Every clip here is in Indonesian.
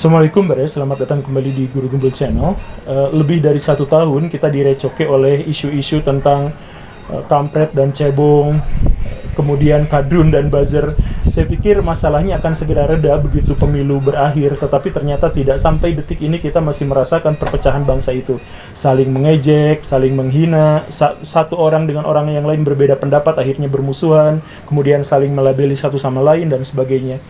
Assalamualaikum selamat datang kembali di Guru Gembul Channel. Lebih dari 1 tahun kita direcoki oleh isu-isu tentang kampret dan cebong, kemudian kadrun dan buzzer. Saya pikir masalahnya akan segera reda begitu pemilu berakhir, tetapi ternyata tidak. Sampai detik ini kita masih merasakan perpecahan bangsa itu. Saling mengejek, saling menghina, satu orang dengan orang yang lain berbeda pendapat, akhirnya bermusuhan, kemudian saling melabeli satu sama lain, dan sebagainya.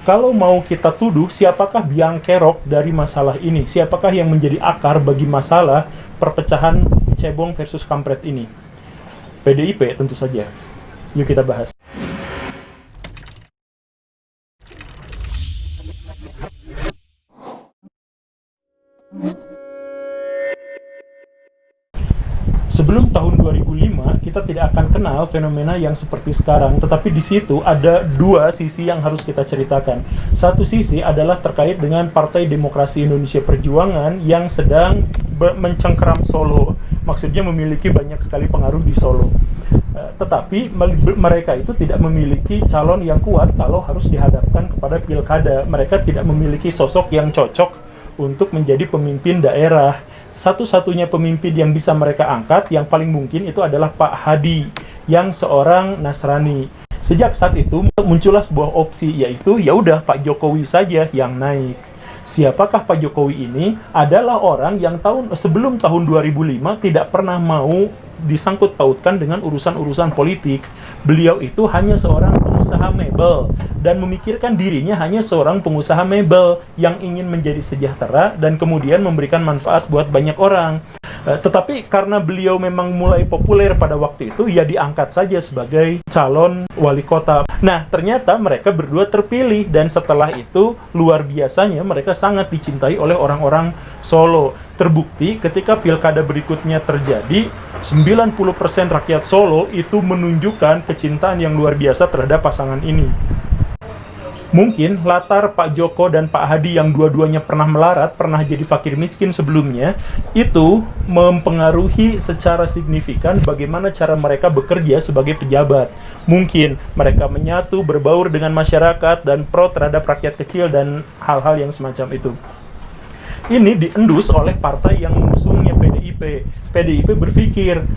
Kalau mau kita tuduh, siapakah biang kerok dari masalah ini? Siapakah yang menjadi akar bagi masalah perpecahan cebong versus kampret ini? PDIP tentu saja. Yuk kita bahas. Sebelum tahun 2005, kita tidak akan kenal fenomena yang seperti sekarang, tetapi di situ ada dua sisi yang harus kita ceritakan. Satu sisi adalah terkait dengan Partai Demokrasi Indonesia Perjuangan yang sedang mencengkeram Solo, maksudnya memiliki banyak sekali pengaruh di Solo. Tetapi mereka itu tidak memiliki calon yang kuat kalau harus dihadapkan kepada pilkada. Mereka tidak memiliki sosok yang cocok untuk menjadi pemimpin daerah. Satu-satunya pemimpin yang bisa mereka angkat yang paling mungkin itu adalah Pak Hadi yang seorang Nasrani. Sejak saat itu muncullah sebuah opsi, yaitu ya udah Pak Jokowi saja yang naik. Siapakah Pak Jokowi ini? Adalah orang yang sebelum tahun 2005 tidak pernah mau disangkut pautkan dengan urusan-urusan politik. Beliau itu hanya seorang pengusaha mebel dan memikirkan dirinya hanya seorang pengusaha mebel yang ingin menjadi sejahtera dan kemudian memberikan manfaat buat banyak orang. Tetapi karena beliau memang mulai populer pada waktu itu, ya diangkat saja sebagai calon wali kota. Nah, ternyata mereka berdua terpilih, dan setelah itu luar biasanya mereka sangat dicintai oleh orang-orang Solo. Terbukti ketika pilkada berikutnya terjadi, 90% rakyat Solo itu menunjukkan kecintaan yang luar biasa terhadap pasangan ini. Mungkin latar Pak Joko dan Pak Hadi yang dua-duanya pernah melarat, pernah jadi fakir miskin sebelumnya, itu mempengaruhi secara signifikan bagaimana cara mereka bekerja sebagai pejabat. Mungkin mereka menyatu, berbaur dengan masyarakat, dan pro terhadap rakyat kecil, dan hal-hal yang semacam itu. Ini diendus oleh partai yang mengusungnya, PDIP. PDIP berpikir,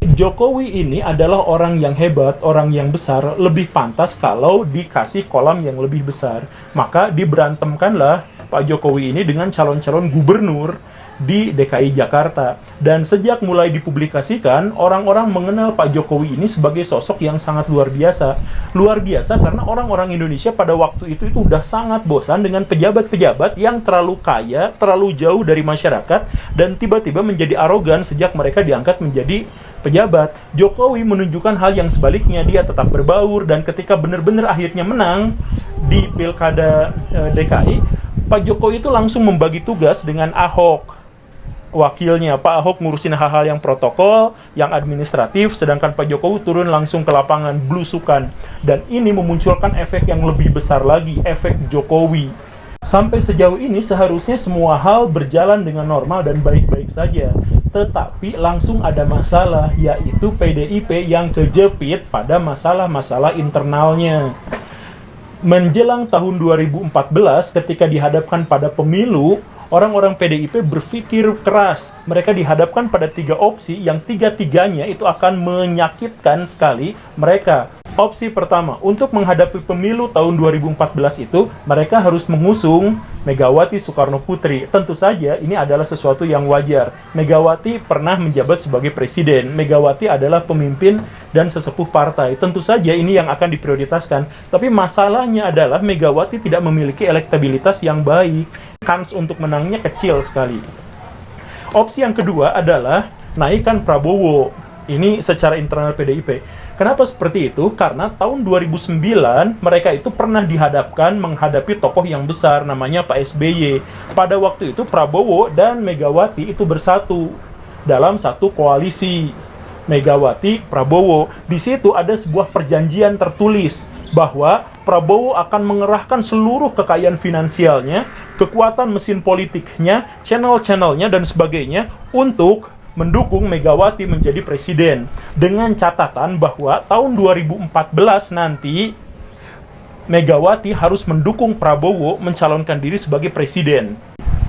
Jokowi ini adalah orang yang hebat, orang yang besar, lebih pantas kalau dikasih kolam yang lebih besar. Maka diberantemkanlah Pak Jokowi ini dengan calon-calon gubernur di DKI Jakarta. Dan sejak mulai dipublikasikan, orang-orang mengenal Pak Jokowi ini sebagai sosok yang sangat luar biasa. Luar biasa karena orang-orang Indonesia pada waktu itu udah sangat bosan dengan pejabat-pejabat yang terlalu kaya, terlalu jauh dari masyarakat, dan tiba-tiba menjadi arogan sejak mereka diangkat menjadi pejabat. Jokowi menunjukkan hal yang sebaliknya, dia tetap berbaur, dan ketika benar-benar akhirnya menang di pilkada DKI, Pak Jokowi itu langsung membagi tugas dengan Ahok, wakilnya. Pak Ahok ngurusin hal-hal yang protokol, yang administratif, sedangkan Pak Jokowi turun langsung ke lapangan, blusukan. Dan ini memunculkan efek yang lebih besar lagi, efek Jokowi. Sampai sejauh ini seharusnya semua hal berjalan dengan normal dan baik-baik saja. Tetapi langsung ada masalah, yaitu PDIP yang kejepit pada masalah-masalah internalnya. Menjelang tahun 2014, ketika dihadapkan pada pemilu, orang-orang PDIP berpikir keras. Mereka dihadapkan pada 3 opsi yang tiga-tiganya itu akan menyakitkan sekali mereka. Opsi pertama, untuk menghadapi pemilu tahun 2014 itu, mereka harus mengusung Megawati Soekarno Putri. Tentu saja ini adalah sesuatu yang wajar. Megawati pernah menjabat sebagai presiden. Megawati adalah pemimpin dan sesepuh partai. Tentu saja ini yang akan diprioritaskan. Tapi masalahnya adalah Megawati tidak memiliki elektabilitas yang baik. Kans untuk menangnya kecil sekali. Opsi yang kedua adalah naikkan Prabowo. Ini secara internal PDIP. Kenapa seperti itu? Karena tahun 2009 mereka itu pernah dihadapkan menghadapi tokoh yang besar namanya Pak SBY. Pada waktu itu Prabowo dan Megawati itu bersatu dalam satu koalisi. Megawati, Prabowo. Di situ ada sebuah perjanjian tertulis bahwa Prabowo akan mengerahkan seluruh kekayaan finansialnya, kekuatan mesin politiknya, channel-channelnya, dan sebagainya untuk mendukung Megawati menjadi presiden, dengan catatan bahwa tahun 2014 nanti Megawati harus mendukung Prabowo mencalonkan diri sebagai presiden.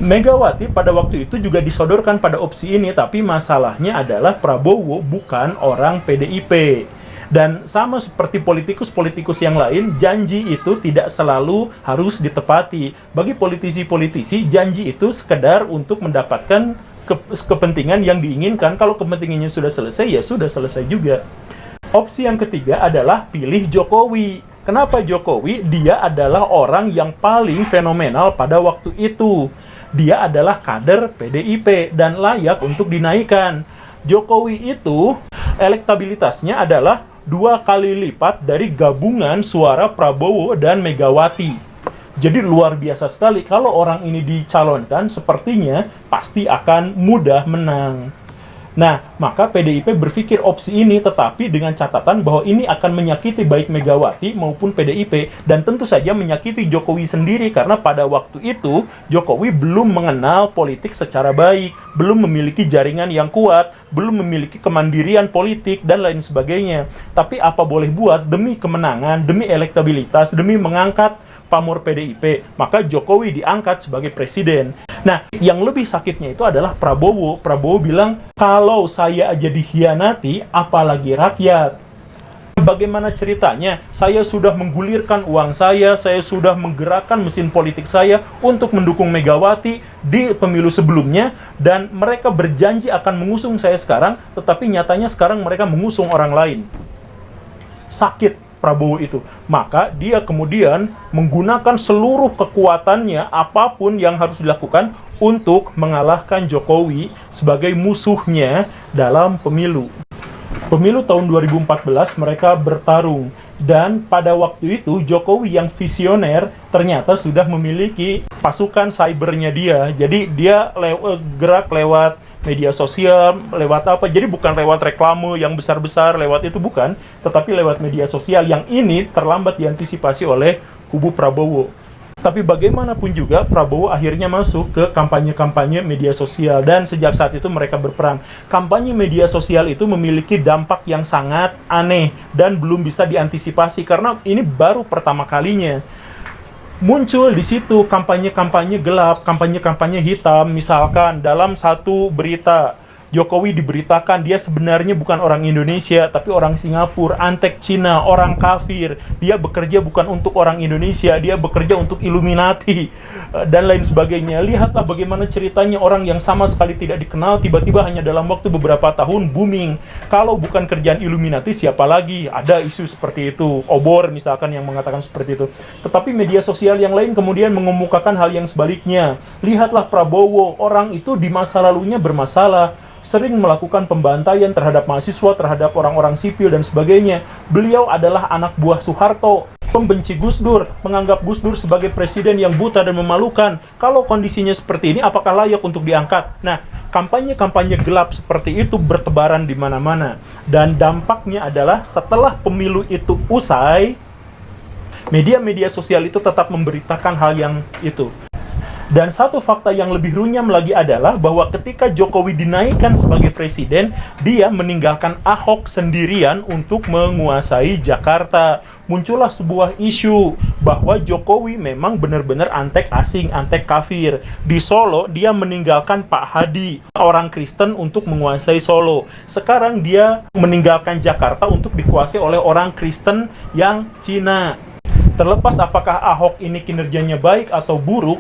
Megawati pada waktu itu juga disodorkan pada opsi ini, tapi masalahnya adalah Prabowo bukan orang PDIP. Dan sama seperti politikus-politikus yang lain, janji itu tidak selalu harus ditepati. Bagi politisi-politisi, janji itu sekedar untuk mendapatkan kepentingan yang diinginkan. Kalau kepentingannya sudah selesai, ya sudah selesai juga. Opsi yang ketiga adalah pilih Jokowi. Kenapa Jokowi? Dia adalah orang yang paling fenomenal pada waktu itu. Dia adalah kader PDIP dan layak untuk dinaikkan. Jokowi itu elektabilitasnya adalah 2 kali lipat dari gabungan suara Prabowo dan Megawati. Jadi luar biasa sekali. Kalau orang ini dicalonkan, sepertinya pasti akan mudah menang. Nah, maka PDIP berpikir opsi ini, tetapi dengan catatan bahwa ini akan menyakiti baik Megawati maupun PDIP, dan tentu saja menyakiti Jokowi sendiri, karena pada waktu itu Jokowi belum mengenal politik secara baik, belum memiliki jaringan yang kuat, belum memiliki kemandirian politik, dan lain sebagainya. Tapi apa boleh buat, demi kemenangan, demi elektabilitas, demi mengangkat pamor PDIP, maka Jokowi diangkat sebagai presiden. Nah, yang lebih sakitnya itu adalah Prabowo. Prabowo bilang, kalau saya aja dikhianati, apalagi rakyat. Bagaimana ceritanya? Saya sudah menggulirkan uang saya sudah menggerakkan mesin politik saya untuk mendukung Megawati di pemilu sebelumnya, dan mereka berjanji akan mengusung saya sekarang, tetapi nyatanya sekarang mereka mengusung orang lain. Sakit Prabowo itu. Maka dia kemudian menggunakan seluruh kekuatannya, apapun yang harus dilakukan untuk mengalahkan Jokowi sebagai musuhnya dalam pemilu. Pemilu tahun 2014 mereka bertarung, dan pada waktu itu Jokowi yang visioner ternyata sudah memiliki pasukan cybernya dia. Jadi dia gerak lewat media sosial, lewat apa? Jadi bukan lewat reklame yang besar-besar, lewat itu bukan, tetapi lewat media sosial yang ini terlambat diantisipasi oleh kubu Prabowo. Tapi bagaimanapun juga, Prabowo akhirnya masuk ke kampanye-kampanye media sosial, dan sejak saat itu mereka berperang. Kampanye media sosial itu memiliki dampak yang sangat aneh dan belum bisa diantisipasi, karena ini baru pertama kalinya. Muncul di situ kampanye-kampanye gelap, kampanye-kampanye hitam. Misalkan dalam satu berita, Jokowi diberitakan dia sebenarnya bukan orang Indonesia, tapi orang Singapura, antek Cina, orang kafir. Dia bekerja bukan untuk orang Indonesia, dia bekerja untuk Illuminati, dan lain sebagainya. Lihatlah bagaimana ceritanya orang yang sama sekali tidak dikenal, tiba-tiba hanya dalam waktu beberapa tahun booming. Kalau bukan kerjaan Illuminati, siapa lagi? Ada isu seperti itu. Obor misalkan yang mengatakan seperti itu. Tetapi media sosial yang lain kemudian mengemukakan hal yang sebaliknya. Lihatlah Prabowo, orang itu di masa lalunya bermasalah, sering melakukan pembantaian terhadap mahasiswa, terhadap orang-orang sipil, dan sebagainya. Beliau adalah anak buah Soeharto, pembenci Gus Dur, menganggap Gus Dur sebagai presiden yang buta dan memalukan. Kalau kondisinya seperti ini, apakah layak untuk diangkat? Nah, kampanye-kampanye gelap seperti itu bertebaran di mana-mana. Dan dampaknya adalah setelah pemilu itu usai, media-media sosial itu tetap memberitakan hal yang itu. Dan satu fakta yang lebih runyam lagi adalah bahwa ketika Jokowi dinaikkan sebagai presiden, dia meninggalkan Ahok sendirian untuk menguasai Jakarta. Muncullah sebuah isu bahwa Jokowi memang benar-benar antek asing, antek kafir. Di Solo, dia meninggalkan Pak Hadi, orang Kristen, untuk menguasai Solo. Sekarang dia meninggalkan Jakarta untuk dikuasai oleh orang Kristen yang Cina. Terlepas apakah Ahok ini kinerjanya baik atau buruk,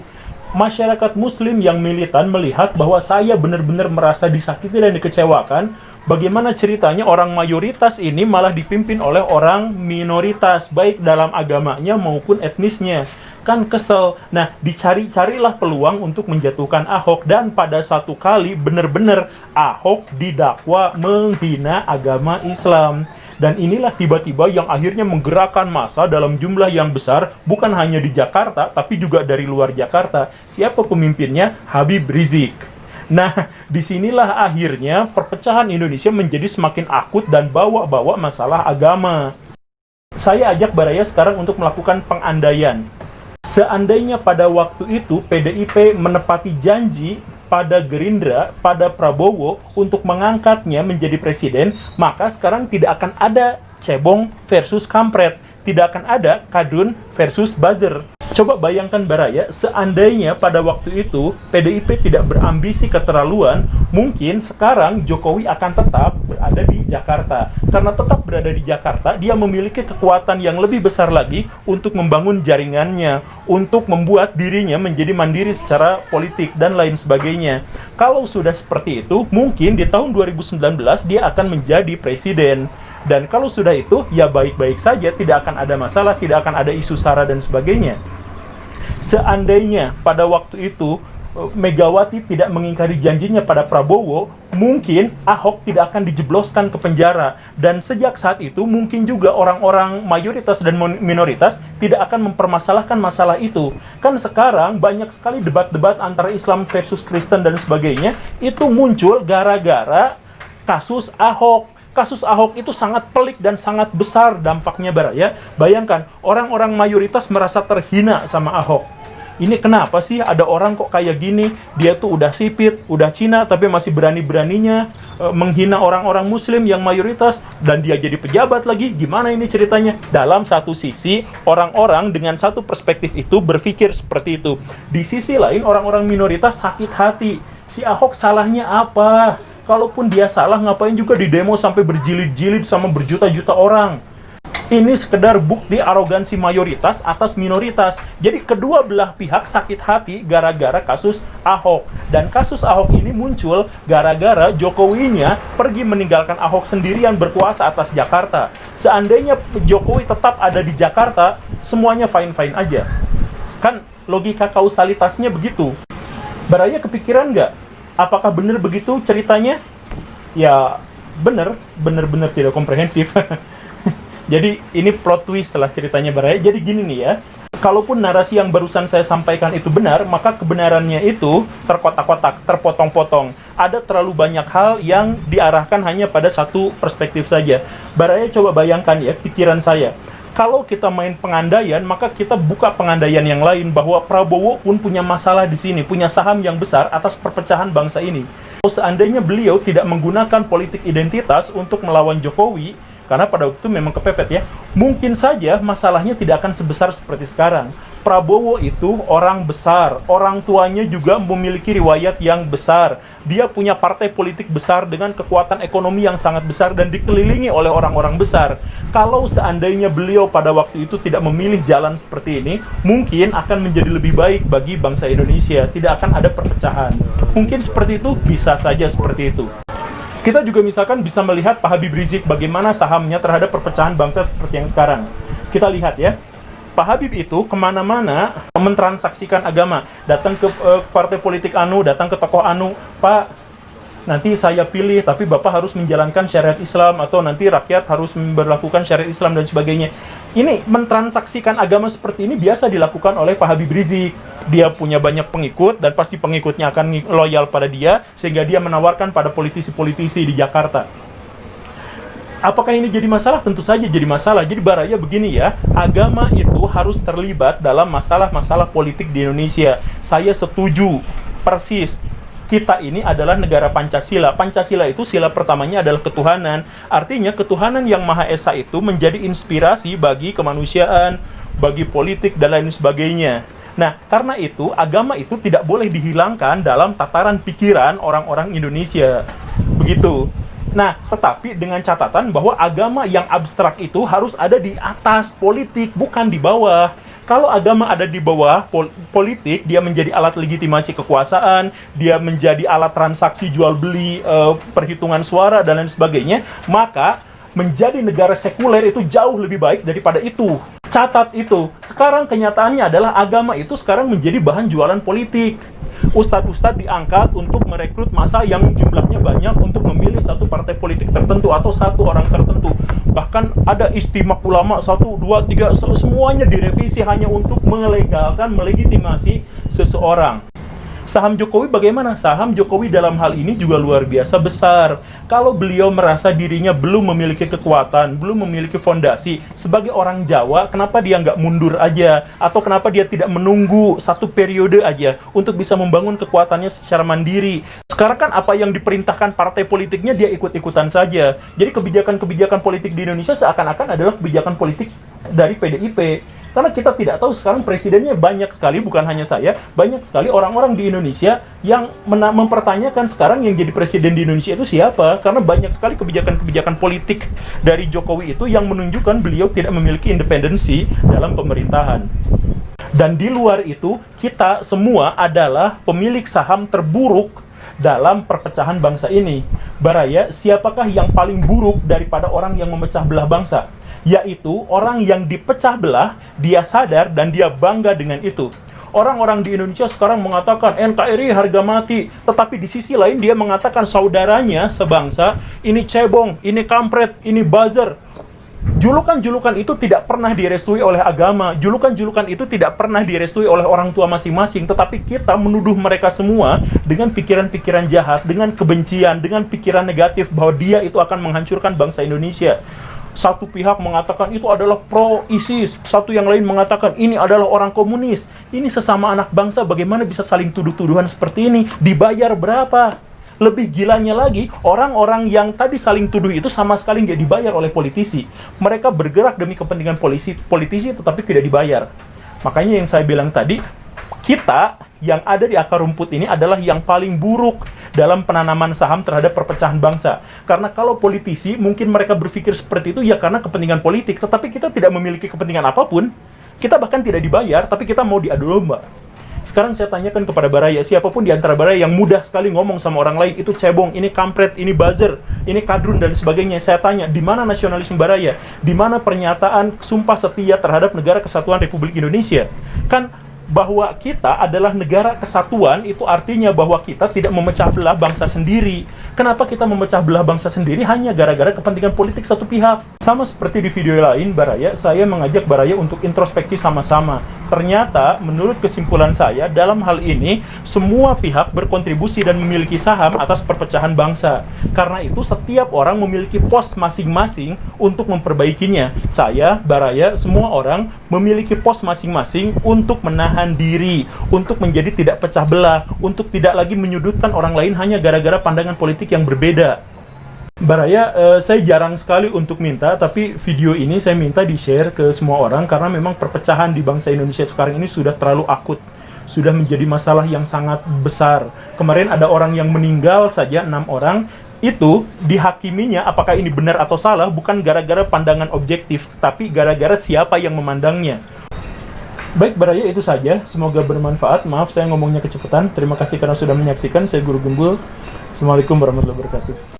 masyarakat Muslim yang militan melihat bahwa saya benar-benar merasa disakiti dan dikecewakan. Bagaimana ceritanya orang mayoritas ini malah dipimpin oleh orang minoritas, baik dalam agamanya maupun etnisnya. Kan kesel. Nah, dicari-carilah peluang untuk menjatuhkan Ahok, dan pada satu kali benar-benar Ahok didakwa menghina agama Islam. Dan inilah tiba-tiba yang akhirnya menggerakkan massa dalam jumlah yang besar, bukan hanya di Jakarta, tapi juga dari luar Jakarta. Siapa pemimpinnya? Habib Rizik. Nah, disinilah akhirnya perpecahan Indonesia menjadi semakin akut dan bawa-bawa masalah agama. Saya ajak Baraya sekarang untuk melakukan pengandaian. Seandainya pada waktu itu PDIP menepati janji pada Gerindra, pada Prabowo untuk mengangkatnya menjadi presiden, maka sekarang tidak akan ada cebong versus kampret. tidak akan ada kadrun versus buzzer. Coba bayangkan Baraya, seandainya pada waktu itu PDIP tidak berambisi keterlaluan, mungkin sekarang Jokowi akan tetap berada di Jakarta. Karena tetap berada di Jakarta, dia memiliki kekuatan yang lebih besar lagi untuk membangun jaringannya, untuk membuat dirinya menjadi mandiri secara politik dan lain sebagainya. Kalau sudah seperti itu, mungkin di tahun 2019 dia akan menjadi presiden. Dan kalau sudah itu, ya baik-baik saja, tidak akan ada masalah, tidak akan ada isu SARA dan sebagainya. Seandainya pada waktu itu Megawati tidak mengingkari janjinya pada Prabowo, mungkin Ahok tidak akan dijebloskan ke penjara. Dan sejak saat itu mungkin juga orang-orang mayoritas dan minoritas tidak akan mempermasalahkan masalah itu. Kan sekarang banyak sekali debat-debat antara Islam versus Kristen dan sebagainya, itu muncul gara-gara kasus Ahok. Kasus Ahok itu sangat pelik dan sangat besar dampaknya, Baraya. Bayangkan, orang-orang mayoritas merasa terhina sama Ahok. Ini kenapa sih ada orang kok kayak gini? Dia tuh udah sipit, udah Cina, tapi masih berani-beraninya menghina orang-orang Muslim yang mayoritas, dan dia jadi pejabat lagi. Gimana ini ceritanya? Dalam satu sisi, orang-orang dengan satu perspektif itu berpikir seperti itu. Di sisi lain, orang-orang minoritas sakit hati. Si Ahok salahnya apa? Kalaupun dia salah, ngapain juga di demo sampai berjilid-jilid sama berjuta-juta orang? Ini sekedar bukti arogansi mayoritas atas minoritas. Jadi kedua belah pihak sakit hati gara-gara kasus Ahok. Dan kasus Ahok ini muncul gara-gara Jokowinya pergi meninggalkan Ahok sendirian berkuasa atas Jakarta. Seandainya Jokowi tetap ada di Jakarta, semuanya fine-fine aja. Kan logika kausalitasnya begitu. Baraya kepikiran nggak? Apakah benar begitu ceritanya? Ya, benar-benar tidak komprehensif. Jadi, ini plot twist setelah ceritanya Baraya. Jadi gini nih ya, kalaupun narasi yang barusan saya sampaikan itu benar, maka kebenarannya itu terkotak-kotak, terpotong-potong. Ada terlalu banyak hal yang diarahkan hanya pada satu perspektif saja. Baraya coba bayangkan ya, pikiran saya. Kalau kita main pengandaian, maka kita buka pengandaian yang lain bahwa Prabowo pun punya masalah di sini, punya saham yang besar atas perpecahan bangsa ini. Kalau seandainya beliau tidak menggunakan politik identitas untuk melawan Jokowi, karena pada waktu itu memang kepepet ya, mungkin saja masalahnya tidak akan sebesar seperti sekarang. Prabowo itu orang besar, orang tuanya juga memiliki riwayat yang besar. Dia punya partai politik besar dengan kekuatan ekonomi yang sangat besar dan dikelilingi oleh orang-orang besar. Kalau seandainya beliau pada waktu itu tidak memilih jalan seperti ini, mungkin akan menjadi lebih baik bagi bangsa Indonesia. Tidak akan ada perpecahan. Mungkin seperti itu, bisa saja seperti itu. Kita juga misalkan bisa melihat Pak Habib Rizik bagaimana sahamnya terhadap perpecahan bangsa seperti yang sekarang. Kita lihat ya, Pak Habib itu kemana-mana mentransaksikan agama. Datang ke partai politik anu, datang ke tokoh anu, Pak, nanti saya pilih, tapi Bapak harus menjalankan syariat Islam, atau nanti rakyat harus memberlakukan syariat Islam dan sebagainya. Ini mentransaksikan agama seperti ini biasa dilakukan oleh Pak Habib Rizik. Dia punya banyak pengikut, dan pasti pengikutnya akan loyal pada dia, sehingga dia menawarkan pada politisi-politisi di Jakarta. Apakah ini jadi masalah? Tentu saja jadi masalah. Jadi Baraya begini ya, agama itu harus terlibat dalam masalah-masalah politik di Indonesia. Saya setuju, persis. Kita ini adalah negara Pancasila. Pancasila itu sila pertamanya adalah ketuhanan. Artinya ketuhanan yang Maha Esa itu menjadi inspirasi bagi kemanusiaan, bagi politik, dan lain sebagainya. Nah, karena itu, agama itu tidak boleh dihilangkan dalam tataran pikiran orang-orang Indonesia. Begitu. Nah, tetapi dengan catatan bahwa agama yang abstrak itu harus ada di atas politik, bukan di bawah. Kalau agama ada di bawah politik, dia menjadi alat legitimasi kekuasaan, dia menjadi alat transaksi jual-beli, perhitungan suara, dan lain sebagainya, maka menjadi negara sekuler itu jauh lebih baik daripada itu. Catat itu. Sekarang kenyataannya adalah agama itu sekarang menjadi bahan jualan politik. Ustadz-ustadz diangkat untuk merekrut massa yang jumlahnya banyak untuk memilih satu partai politik tertentu atau satu orang tertentu. Bahkan ada istimewa ulama 1, 2, 3, semuanya direvisi hanya untuk melegalkan, melegitimasi seseorang. Saham Jokowi bagaimana? Saham Jokowi dalam hal ini juga luar biasa besar. Kalau beliau merasa dirinya belum memiliki kekuatan, belum memiliki fondasi, sebagai orang Jawa, kenapa dia nggak mundur aja? Atau kenapa dia tidak menunggu satu periode aja untuk bisa membangun kekuatannya secara mandiri? Sekarang kan apa yang diperintahkan partai politiknya dia ikut-ikutan saja. Jadi kebijakan-kebijakan politik di Indonesia seakan-akan adalah kebijakan politik dari PDIP. Karena kita tidak tahu sekarang presidennya banyak sekali, bukan hanya saya, banyak sekali orang-orang di Indonesia yang mempertanyakan sekarang yang jadi presiden di Indonesia itu siapa. Karena banyak sekali kebijakan-kebijakan politik dari Jokowi itu yang menunjukkan beliau tidak memiliki independensi dalam pemerintahan. Dan di luar itu, kita semua adalah pemilik saham terburuk dalam perpecahan bangsa ini. Baraya, siapakah yang paling buruk daripada orang yang memecah belah bangsa? Yaitu orang yang dipecah belah, dia sadar dan dia bangga dengan itu. Orang-orang di Indonesia sekarang mengatakan NKRI harga mati, tetapi di sisi lain dia mengatakan saudaranya sebangsa, ini cebong, ini kampret, ini buzzer. Julukan-julukan itu tidak pernah direstui oleh agama, julukan-julukan itu tidak pernah direstui oleh orang tua masing-masing, tetapi kita menuduh mereka semua dengan pikiran-pikiran jahat, dengan kebencian, dengan pikiran negatif bahwa dia itu akan menghancurkan bangsa Indonesia. Satu pihak mengatakan itu adalah pro-ISIS, satu yang lain mengatakan ini adalah orang komunis. Ini sesama anak bangsa, bagaimana bisa saling tuduh-tuduhan seperti ini? Dibayar berapa? Lebih gilanya lagi, orang-orang yang tadi saling tuduh itu sama sekali nggak dibayar oleh politisi. Mereka bergerak demi kepentingan politisi tetapi tidak dibayar. Makanya yang saya bilang tadi, kita yang ada di akar rumput ini adalah yang paling buruk dalam penanaman saham terhadap perpecahan bangsa. Karena kalau politisi, mungkin mereka berpikir seperti itu ya karena kepentingan politik, tetapi kita tidak memiliki kepentingan apapun. Kita bahkan tidak dibayar, tapi kita mau diadu domba. Sekarang saya tanyakan kepada Baraya, siapapun di antara Baraya yang mudah sekali ngomong sama orang lain, itu cebong, ini kampret, ini buzzer, ini kadrun, dan sebagainya. Saya tanya, di mana nasionalisme Baraya? Di mana pernyataan sumpah setia terhadap negara kesatuan Republik Indonesia? Kan bahwa kita adalah negara kesatuan, itu artinya bahwa kita tidak memecah belah bangsa sendiri. Kenapa kita memecah belah bangsa sendiri? Hanya gara-gara kepentingan politik satu pihak. Sama seperti di video lain, Baraya, saya mengajak Baraya untuk introspeksi sama-sama. Ternyata, menurut kesimpulan saya, dalam hal ini, semua pihak berkontribusi dan memiliki saham atas perpecahan bangsa. Karena itu, setiap orang memiliki pos masing-masing untuk memperbaikinya. Saya, Baraya, semua orang memiliki pos masing-masing untuk menahan diri, untuk menjadi tidak pecah belah, untuk tidak lagi menyudutkan orang lain hanya gara-gara pandangan politik yang berbeda. Baraya, saya jarang sekali untuk minta, tapi video ini saya minta di-share ke semua orang karena memang perpecahan di bangsa Indonesia sekarang ini sudah terlalu akut, sudah menjadi masalah yang sangat besar. Kemarin ada orang yang meninggal saja, 6 orang, itu dihakiminya apakah ini benar atau salah bukan gara-gara pandangan objektif, tapi gara-gara siapa yang memandangnya. Baik Baraya, itu saja. Semoga bermanfaat. Maaf saya ngomongnya kecepatan. Terima kasih karena sudah menyaksikan. Saya Guru Gembul. Assalamualaikum warahmatullahi wabarakatuh.